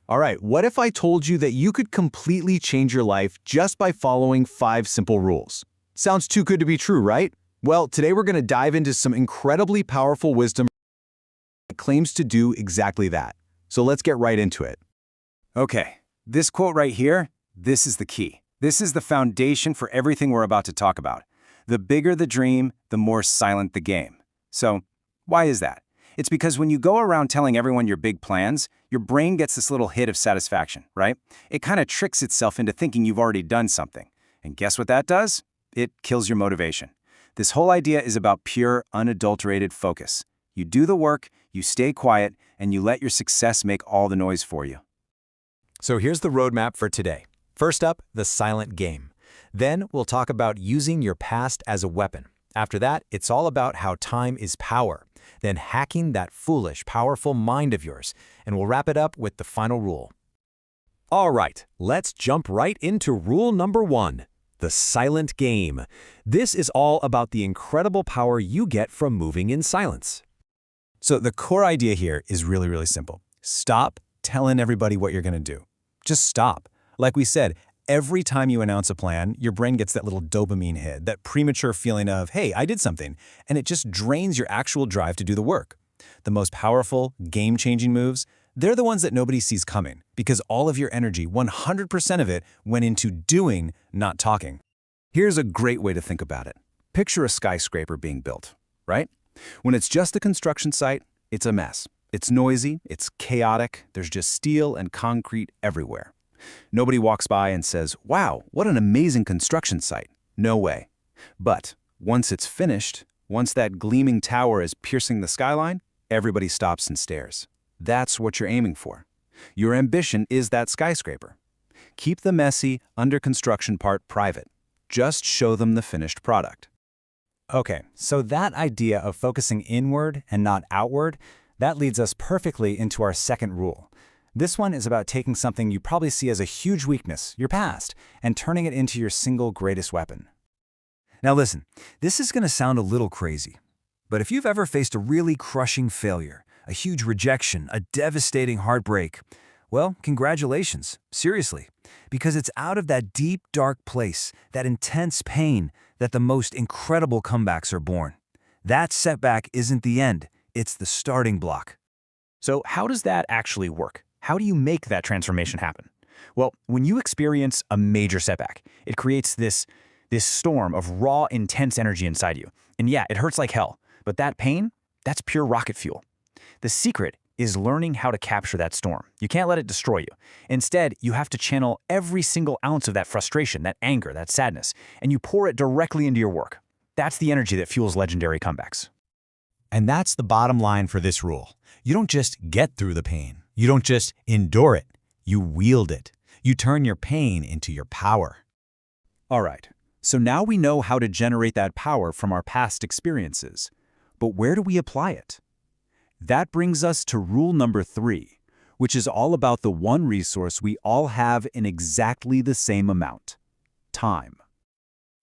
All right, what if I told you that you could completely change your life just by following 5 simple rules? Sounds too good to be true, right? Well, today we're going to dive into some incredibly powerful wisdom that claims to do exactly that. So let's get right into it. Okay, this quote right here, this is the key. This is the foundation for everything we're about to talk about. The bigger the dream, the more silent the game. So, why is that? It's because when you go around telling everyone your big plans, your brain gets this little hit of satisfaction, right? It kind of tricks itself into thinking you've already done something. And guess what that does? It kills your motivation. This whole idea is about pure, unadulterated focus. You do the work, you stay quiet, and you let your success make all the noise for you. So here's the roadmap for today. First up, the silent game. Then we'll talk about using your past as a weapon. After that, it's all about how time is power. Then hacking that foolish, powerful mind of yours. And we'll wrap it up with the final rule. All right, let's jump right into rule number 1, the silent game. This is all about the incredible power you get from moving in silence. So the core idea here is really simple. Stop telling everybody what you're going to do. Just stop. Like we said, every time you announce a plan, your brain gets that little dopamine hit, that premature feeling of, hey, I did something, and it just drains your actual drive to do the work. The most powerful, game-changing moves, they're the ones that nobody sees coming, because all of your energy, 100% of it, went into doing, not talking. Here's a great way to think about it. Picture a skyscraper being built, right? When it's just a construction site, it's a mess. It's noisy, it's chaotic, there's just steel and concrete everywhere. Nobody walks by and says, wow, what an amazing construction site. No way. But once it's finished, once that gleaming tower is piercing the skyline, everybody stops and stares. That's what you're aiming for. Your ambition is that skyscraper. Keep the messy, under construction part private. Just show them the finished product. Okay, so that idea of focusing inward and not outward, that leads us perfectly into our second rule. This one is about taking something you probably see as a huge weakness, your past, and turning it into your single greatest weapon. Now listen, this is going to sound a little crazy, but if you've ever faced a really crushing failure, a huge rejection, a devastating heartbreak, well, congratulations, seriously, because it's out of that deep, dark place, that intense pain, that the most incredible comebacks are born. That setback isn't the end, it's the starting block. So how does that actually work? How do you make that transformation happen? Well, when you experience a major setback, it creates this storm of raw, intense energy inside you. And yeah, it hurts like hell, but that pain, that's pure rocket fuel. The secret is learning how to capture that storm. You can't let it destroy you. Instead, you have to channel every single ounce of that frustration, that anger, that sadness, and you pour it directly into your work. That's the energy that fuels legendary comebacks. And that's the bottom line for this rule. You don't just get through the pain. You don't just endure it. You wield it. You turn your pain into your power. All right, so now we know how to generate that power from our past experiences. But where do we apply it? That brings us to rule number 3, which is all about the one resource we all have in exactly the same amount: time.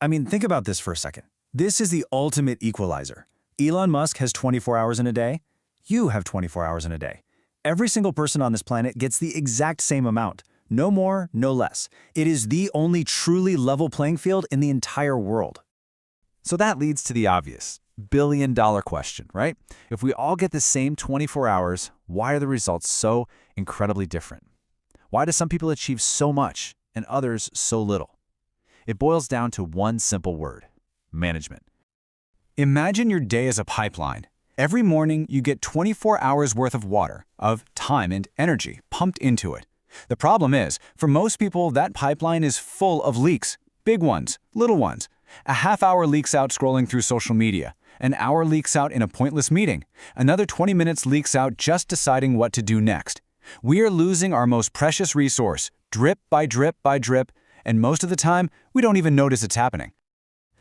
I mean, think about this for a second. This is the ultimate equalizer. Elon Musk has 24 hours in a day. You have 24 hours in a day. Every single person on this planet gets the exact same amount. No more, no less. It is the only truly level playing field in the entire world. So that leads to the obvious billion-dollar question, right? If we all get the same 24 hours, why are the results so incredibly different? Why do some people achieve so much and others so little? It boils down to one simple word: management. Imagine your day as a pipeline. Every morning, you get 24 hours worth of water, of time and energy pumped into it. The problem is, for most people, that pipeline is full of leaks. Big ones, little ones. A half hour leaks out scrolling through social media. An hour leaks out in a pointless meeting. Another 20 minutes leaks out just deciding what to do next. We are losing our most precious resource, drip by drip by drip, and most of the time, we don't even notice it's happening.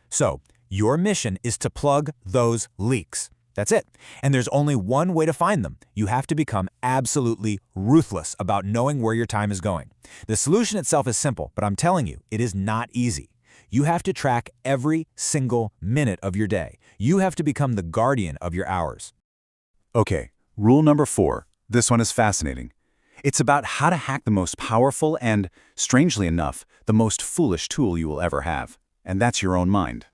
So, your mission is to plug those leaks. That's it. And there's only one way to find them. You have to become absolutely ruthless about knowing where your time is going. The solution itself is simple, but I'm telling you, it is not easy. You have to track every single minute of your day. You have to become the guardian of your hours. Okay, rule number 4. This one is fascinating. It's about how to hack the most powerful and, strangely enough, the most foolish tool you will ever have. And that's your own mind.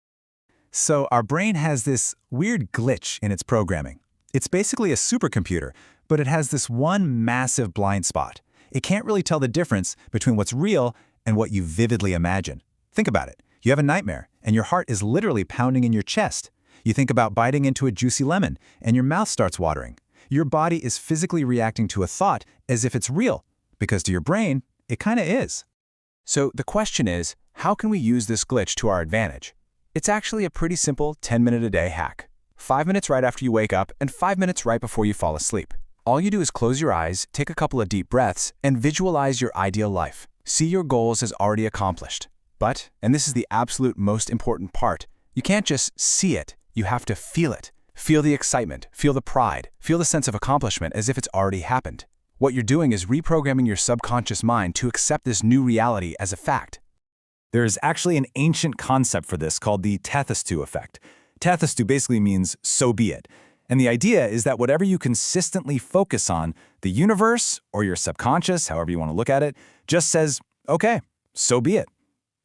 So our brain has this weird glitch in its programming. It's basically a supercomputer, but it has this one massive blind spot. It can't really tell the difference between what's real and what you vividly imagine. Think about it. You have a nightmare, and your heart is literally pounding in your chest. You think about biting into a juicy lemon, and your mouth starts watering. Your body is physically reacting to a thought as if it's real, because to your brain, it kind of is. So the question is, how can we use this glitch to our advantage? It's actually a pretty simple 10-minute-a-day hack. 5 minutes right after you wake up and 5 minutes right before you fall asleep. All you do is close your eyes, take a couple of deep breaths, and visualize your ideal life. See your goals as already accomplished. But, and this is the absolute most important part, you can't just see it, you have to feel it. Feel the excitement, feel the pride, feel the sense of accomplishment as if it's already happened. What you're doing is reprogramming your subconscious mind to accept this new reality as a fact. There's actually an ancient concept for this called the Tathastu effect. Tathastu basically means so be it. And the idea is that whatever you consistently focus on, the universe, or your subconscious, however you want to look at it, just says, okay, so be it.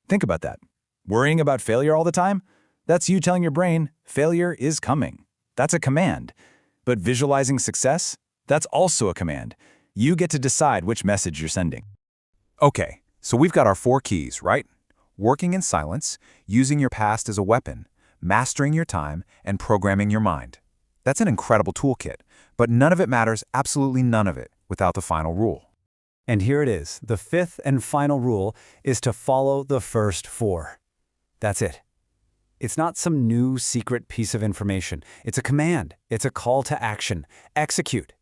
Think about that. Worrying about failure all the time? That's you telling your brain, failure is coming. That's a command. But visualizing success? That's also a command. You get to decide which message you're sending. Okay, so we've got our 4 keys, right? Working in silence, using your past as a weapon, mastering your time, and programming your mind. That's an incredible toolkit, but none of it matters, absolutely none of it, without the final rule. And here it is. The 5th and final rule is to follow the first 4. That's it. It's not some new secret piece of information. It's a command. It's a call to action. Execute.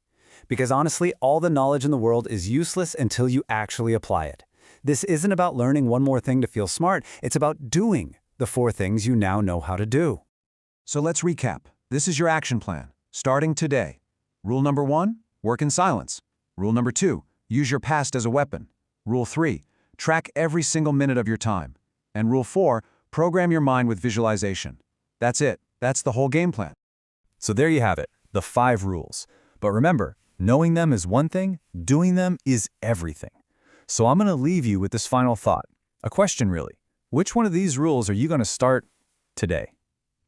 Because honestly, all the knowledge in the world is useless until you actually apply it. This isn't about learning one more thing to feel smart. It's about doing the 4 things you now know how to do. So let's recap. This is your action plan, starting today. Rule number 1, work in silence. Rule number 2, use your past as a weapon. Rule 3, track every single minute of your time. And Rule 4, program your mind with visualization. That's it. That's the whole game plan. So there you have it, the 5 rules. But remember, knowing them is one thing, doing them is everything. So I'm going to leave you with this final thought. A question really. Which one of these rules are you going to start today?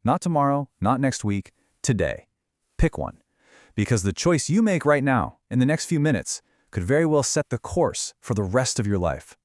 Not tomorrow, not next week, today. Pick one. Because the choice you make right now, in the next few minutes, could very well set the course for the rest of your life.